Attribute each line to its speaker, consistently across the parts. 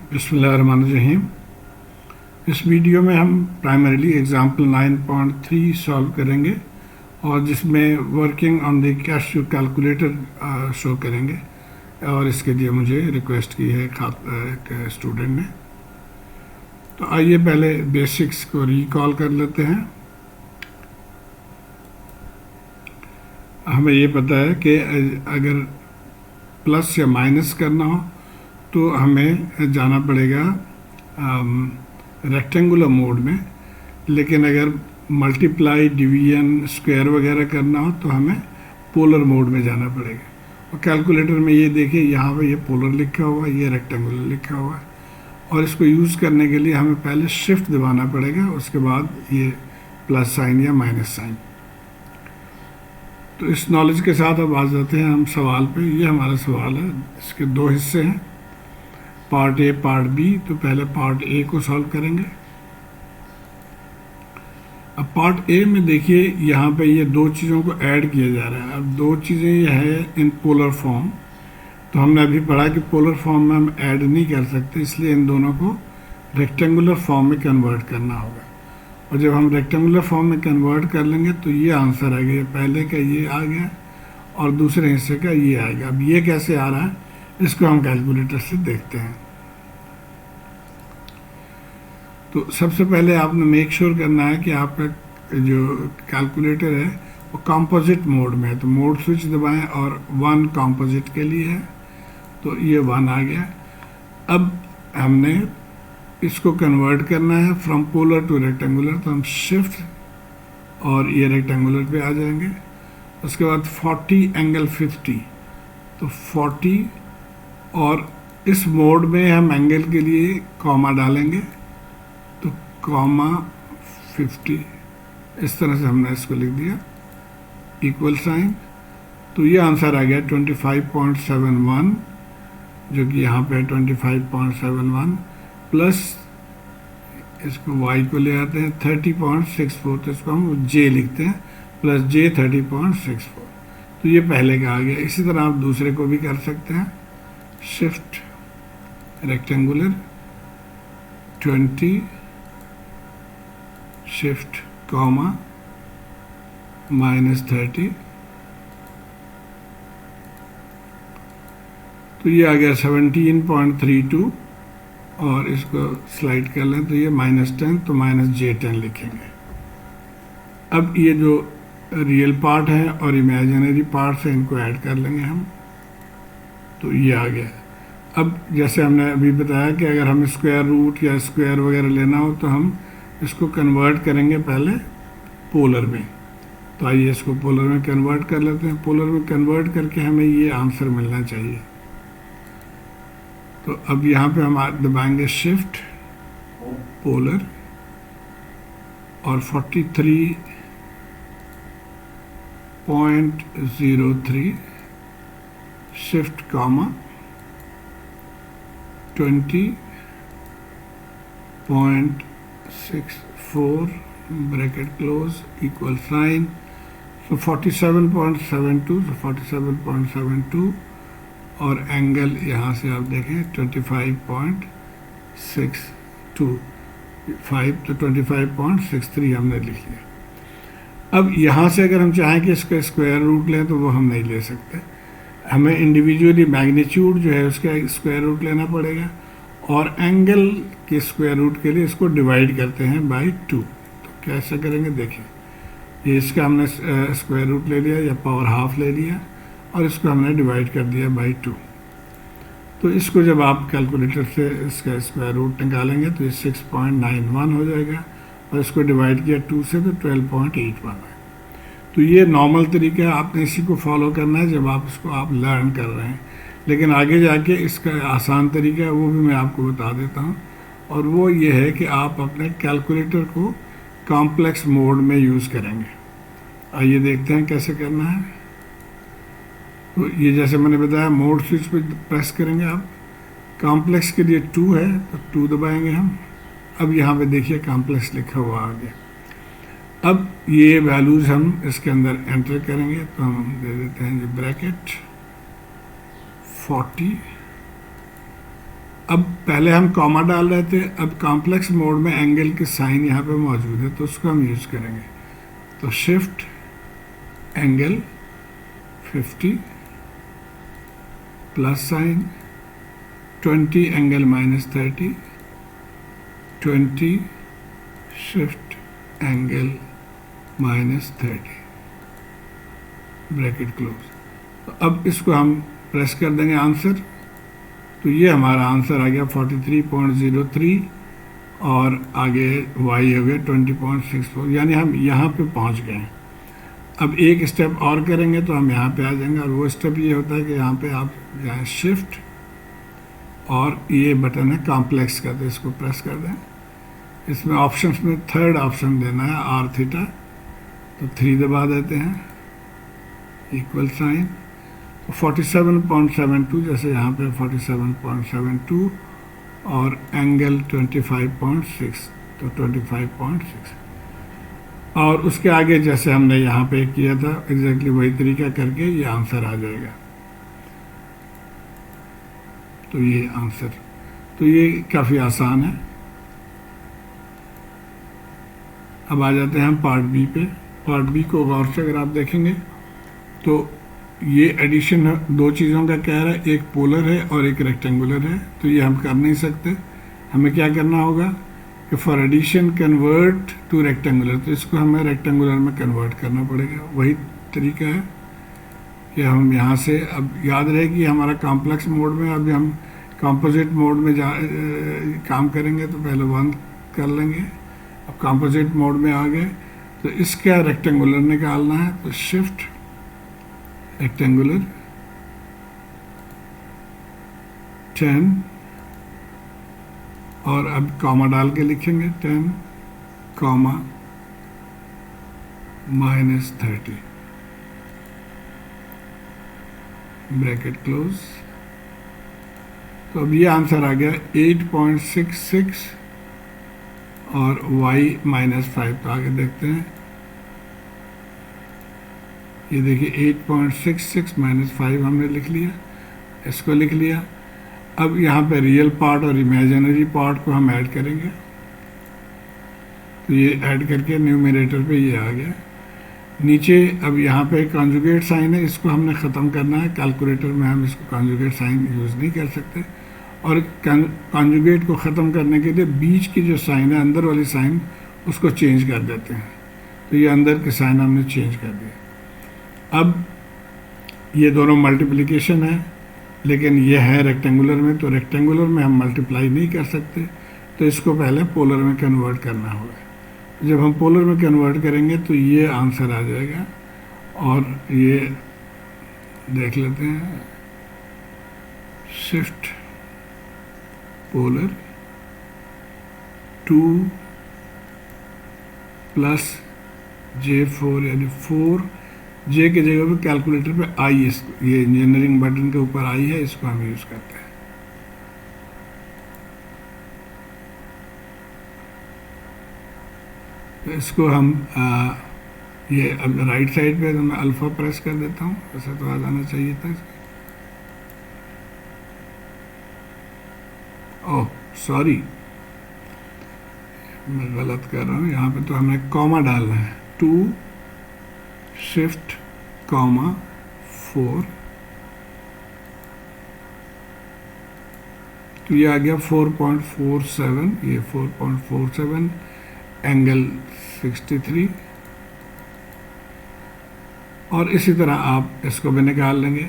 Speaker 1: बिस्मिल्लाहिर्रहमानिर्रहीम। इस वीडियो में हम प्राइमरीली एग्जाम्पल 9.3 सॉल्व करेंगे और जिसमें working on the cash calculator show करेंगे और इसके लिए मुझे रिक्वेस्ट की है एक स्टूडेंट ने। तो आइए पहले बेसिक्स को रिकॉल कर लेते हैं। हमें ये पता है कि अगर प्लस या माइनस करना हो तो हमें जाना पड़ेगा रेक्टेंगुलर मोड में, लेकिन अगर मल्टीप्लाई, डिवीजन, स्क्वायर वगैरह करना हो तो हमें पोलर मोड में जाना पड़ेगा। और कैलकुलेटर में ये देखिए, यहाँ पे ये पोलर लिखा हुआ है, ये रेक्टेंगुलर लिखा हुआ है, और इसको यूज़ करने के लिए हमें पहले शिफ्ट दबाना पड़ेगा, उसके बाद ये प्लस साइन या माइनस साइन। तो इस नॉलेज के साथ अब आ जाते हैं हम सवाल पे। ये हमारा सवाल है, इसके दो हिस्से हैं, पार्ट ए पार्ट बी। तो पहले पार्ट ए को सॉल्व करेंगे। अब पार्ट ए में देखिए, यहाँ पे ये दो चीज़ों को ऐड किया जा रहा है। अब दो चीज़ें ये है इन पोलर फॉर्म, तो हमने अभी पढ़ा कि पोलर फॉर्म में हम ऐड नहीं कर सकते, इसलिए इन दोनों को रेक्टेंगुलर फॉर्म में कन्वर्ट करना होगा। और जब हम रेक्टेंगुलर फॉर्म में कन्वर्ट कर लेंगे तो ये आंसर आ गया, पहले का ये आ गया और दूसरे हिस्से का ये आएगा। अब ये कैसे आ रहा है, इसको हम कैलकुलेटर से देखते हैं। तो सबसे पहले आपने मेक श्योर करना है कि आपका जो कैलकुलेटर है वो कंपोजिट मोड में है। तो मोड स्विच दबाएं और 1 कंपोजिट के लिए है, तो ये 1 आ गया। अब हमने इसको कन्वर्ट करना है फ्रॉम पोलर टू रेक्टेंगुलर, तो हम शिफ्ट और ये रेक्टेंगुलर पे आ जाएंगे। उसके बाद 40 एंगल 50, तो 40 और इस मोड में हम एंगल के लिए कॉमा डालेंगे, तो कॉमा 50, इस तरह से हमने इसको लिख दिया, इक्वल साइन। तो ये आंसर आ गया 25.71, जो कि यहाँ पे 25.71 प्लस इसको y को ले आते हैं 30.64, तो इसको हम j लिखते हैं, प्लस j 30.64। तो ये पहले का आ गया। इसी तरह आप दूसरे को भी कर सकते हैं, शिफ्ट रेक्टेंगुलर 20 शिफ्ट कॉमा -30, तो ये आ गया 17.32 और इसको स्लाइड कर लें तो ये -10, तो -j10 लिखेंगे। अब ये जो रियल पार्ट है और इमेजिनरी पार्ट है, इनको ऐड कर लेंगे हम, तो ये आ गया। अब जैसे हमने अभी बताया कि अगर हम स्क्वायर रूट या स्क्वायर वगैरह लेना हो तो हम इसको कन्वर्ट करेंगे पहले पोलर में। तो आइए इसको पोलर में कन्वर्ट कर लेते हैं। पोलर में कन्वर्ट करके हमें ये आंसर मिलना चाहिए। तो अब यहाँ पे हम दबाएंगे शिफ्ट पोलर और 43.03 shift comma 20.64 bracket close equal sign, तो 47.72, तो 47.72 और एंगल यहाँ से आप देखें 25.65, तो 25.63 हमने लिख लिया। अब यहाँ से अगर हम चाहें कि इसका स्क्वायर रूट लें तो वो हम नहीं ले सकते, हमें इंडिविजुअली मैग्नीट्यूड जो है उसका स्क्वायर रूट लेना पड़ेगा, और एंगल के स्क्वायर रूट के लिए इसको डिवाइड करते हैं बाई 2। तो कैसे करेंगे देखिए, ये इसका हमने स्क्वायर रूट ले लिया या पावर हाफ ले लिया और इसको हमने डिवाइड कर दिया बाई 2। तो इसको जब आप कैलकुलेटर से इसका स्क्वायर रूट निकालेंगे तो ये 6.91 हो जाएगा, और इसको डिवाइड किया 2 से तो 12.81 है। तो ये नॉर्मल तरीका है, आपने इसी को फॉलो करना है जब आप इसको लर्न कर रहे हैं। लेकिन आगे जाके इसका आसान तरीका है, वो भी मैं आपको बता देता हूँ, और वो ये है कि आप अपने कैलकुलेटर को कॉम्प्लेक्स मोड में यूज़ करेंगे। आइए देखते हैं कैसे करना है। तो ये जैसे मैंने बताया, मोड स्विच पे प्रेस करेंगे आप, कॉम्प्लेक्स के लिए 2 है तो 2 दबाएंगे हम। अब यहाँ पे देखिए कॉम्प्लेक्स लिखा हुआ आ गया। अब ये वैल्यूज़ हम इसके अंदर एंटर करेंगे, तो हम दे देते हैं ये ब्रैकेट 40 अब पहले हम कॉमा डाल रहे थे, अब कॉम्प्लेक्स मोड में एंगल की साइन यहाँ पे मौजूद है तो उसको हम यूज़ करेंगे। तो shift angle 50 plus sign 20 angle -30 20 shift angle -30 bracket close. तो अब इसको हम प्रेस कर देंगे आंसर। तो ये हमारा आंसर आ गया 43.03 और आगे y हो गया 20.64, यानी हम यहाँ पे पहुँच गए हैं। अब एक स्टेप और करेंगे तो हम यहाँ पे आ जाएंगे, और वो स्टेप ये होता है कि यहाँ पे आप जाएँ शिफ्ट और ये बटन है कॉम्प्लेक्स का, तो इसको प्रेस कर दें। इसमें ऑप्शंस में थर्ड ऑप्शन देना है आर थीटा, तो 3 दबा देते हैं, इक्वल साइन। तो 47.72 जैसे यहाँ पे 47.72 और एंगल 25.6, तो 25.6। और उसके आगे जैसे हमने यहाँ पे किया था एग्जैक्टली वही तरीका करके ये आंसर आ जाएगा। तो ये आंसर, तो ये काफ़ी आसान है। अब आ जाते हैं हम पार्ट बी पे। पार्ट बी को गौर से अगर आप देखेंगे तो ये एडिशन 2 चीज़ों का कह रहा है, एक पोलर है और एक रेक्टेंगुलर है। तो ये हम कर नहीं सकते, हमें क्या करना होगा कि for addition convert to rectangular, तो इसको हमें रेक्टेंगुलर में कन्वर्ट करना पड़ेगा। वही तरीका है कि हम यहाँ से, अब याद रहे कि हमारा कॉम्प्लेक्स मोड में, अभी हम कंपोजिट मोड में काम करेंगे तो पहले 1 कर लेंगे। अब कंपोजिट मोड में आ गए तो इसका रेक्टेंगुलर निकालना है, तो शिफ्ट रेक्टेंगुलर 10 और अब कॉमा डाल के लिखेंगे 10, -30 ब्रैकेट क्लोज। तो अब ये आंसर आ गया 8.66 और y -5। तो आगे देखते हैं, ये देखिए 8.66 -5 हमने लिख लिया, इसको लिख लिया। अब यहाँ पे रियल पार्ट और इमेजिनरी पार्ट को हम ऐड करेंगे, तो ये ऐड करके न्यूमरेटर पे ये आ गया। नीचे अब यहाँ पे कॉन्जुगेट साइन है, इसको हमने ख़त्म करना है। कैलकुलेटर में हम इसको कॉन्जुगेट साइन यूज़ नहीं कर सकते, और कॉन्जुगेट को ख़त्म करने के लिए बीच की जो साइन है, अंदर वाली साइन, उसको चेंज कर देते हैं। तो ये अंदर की साइन हमने चेंज कर दिया। अब ये दोनों मल्टीप्लिकेशन है, लेकिन ये है रेक्टेंगुलर में, तो रेक्टेंगुलर में हम मल्टीप्लाई नहीं कर सकते, तो इसको पहले पोलर में कन्वर्ट करना होगा। जब हम पोलर में कन्वर्ट करेंगे तो ये आंसर आ जाएगा। और ये देख लेते हैं, शिफ्ट पोलर 2 + J4, यानी 4 जे के जगह पे कैलकुलेटर पे आई, ये इंजीनियरिंग बटन के ऊपर आई है, इसको हम यूज़ करते हैं। तो इसको हम ये अब राइट साइड पे तो मैं अल्फ़ा प्रेस कर देता हूँ, ऐसा तो आ जाना चाहिए था। ओह सॉरी, मैं गलत कर रहा हूँ। यहाँ पे तो हमें कॉमा डालना है, 2 शिफ्ट 4, तो ये आ गया 4.47, ये 4.47 एंगल 63, और इसी तरह आप इसको भी निकाल लेंगे।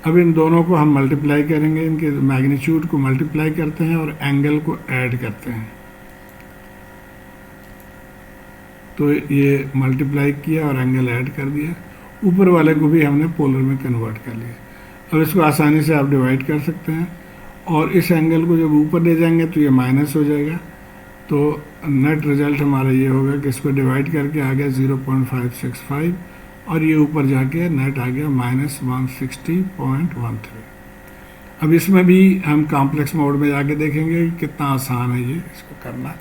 Speaker 1: अब इन दोनों को हम मल्टीप्लाई करेंगे, इनके मैग्नीट्यूड को मल्टीप्लाई करते हैं और एंगल को ऐड करते हैं। तो ये मल्टीप्लाई किया और एंगल ऐड कर दिया। ऊपर वाले को भी हमने पोलर में कन्वर्ट कर लिया। अब इसको आसानी से आप डिवाइड कर सकते हैं, और इस एंगल को जब ऊपर ले जाएंगे तो ये माइनस हो जाएगा। तो नेट रिजल्ट हमारा ये होगा कि इसको डिवाइड करके आ गया 0.565, और ये ऊपर जाके नेट आ गया -160.13। अब इसमें भी हम कॉम्प्लेक्स मोड में जाके देखेंगे कितना आसान है ये इसको करना।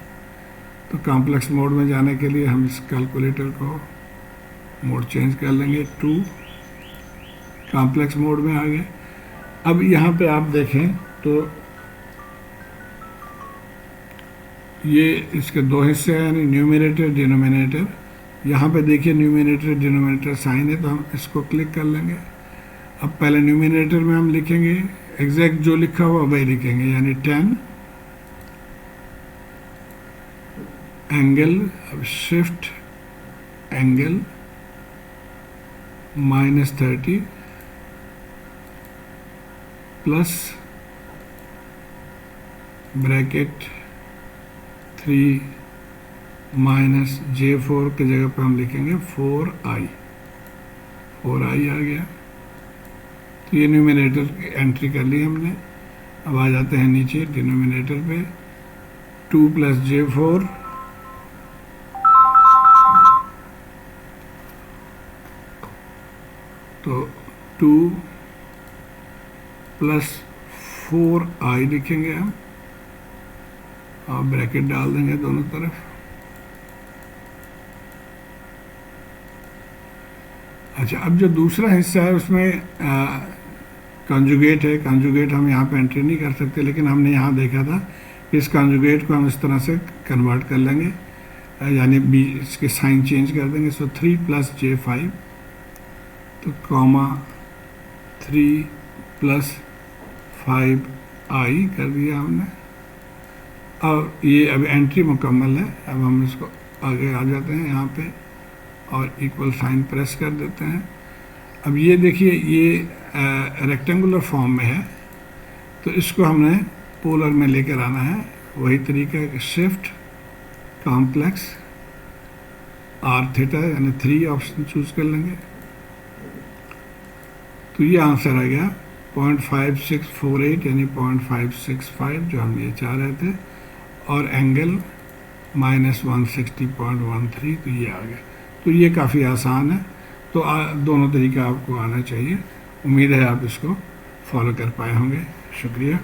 Speaker 1: तो कॉम्प्लेक्स मोड में जाने के लिए हम इस कैलकुलेटर को मोड चेंज कर लेंगे, 2 कॉम्प्लेक्स मोड में आ गए। अब यहाँ पे आप देखें तो ये इसके दो हिस्से हैं, यानी न्यूमरेटर डिनोमिनेटर। यहाँ पे देखिए न्यूमरेटर डिनोमिनेटर साइन है, तो हम इसको क्लिक कर लेंगे। अब पहले न्यूमरेटर में हम लिखेंगे एग्जैक्ट जो लिखा हुआ वही लिखेंगे, यानी 10 एंगल, अब shift angle -30 plus bracket 3 minus J4 की जगह पर हम लिखेंगे 4i आ गया। तो ये न्यूमरेटर की एंट्री कर ली हमने। अब आ जाते हैं नीचे डिनोमिनेटर पे, 2 + J4 तो 2 + 4i लिखेंगे हम, और ब्रैकेट डाल देंगे दोनों तरफ। अच्छा, अब जो दूसरा हिस्सा है उसमें कॉन्जुगेट है। कॉन्जुगेट हम यहाँ पे एंट्री नहीं कर सकते, लेकिन हमने यहाँ देखा था कि इस कॉन्जुगेट को हम इस तरह से कन्वर्ट कर लेंगे, यानी बी इसके साइन चेंज कर देंगे। सो 3 + J5 तो कॉमा 3 + 5i कर दिया हमने। और ये अब एंट्री मुकम्मल है। अब हम इसको आगे आ जाते हैं यहाँ पे और इक्वल साइन प्रेस कर देते हैं। अब ये देखिए ये रेक्टेंगुलर फॉर्म में है, तो इसको हमने पोलर में लेकर आना है। वही तरीका है, शिफ्ट कॉम्प्लेक्स r θ यानी 3 ऑप्शन चूज कर लेंगे। तो ये आंसर आ गया 0.5648 यानी 0.565 जो हम ये चाह रहे थे, और एंगल -160.13, तो ये आ गया। तो ये काफ़ी आसान है। तो दोनों तरीका आपको आना चाहिए। उम्मीद है आप इसको फॉलो कर पाए होंगे। शुक्रिया।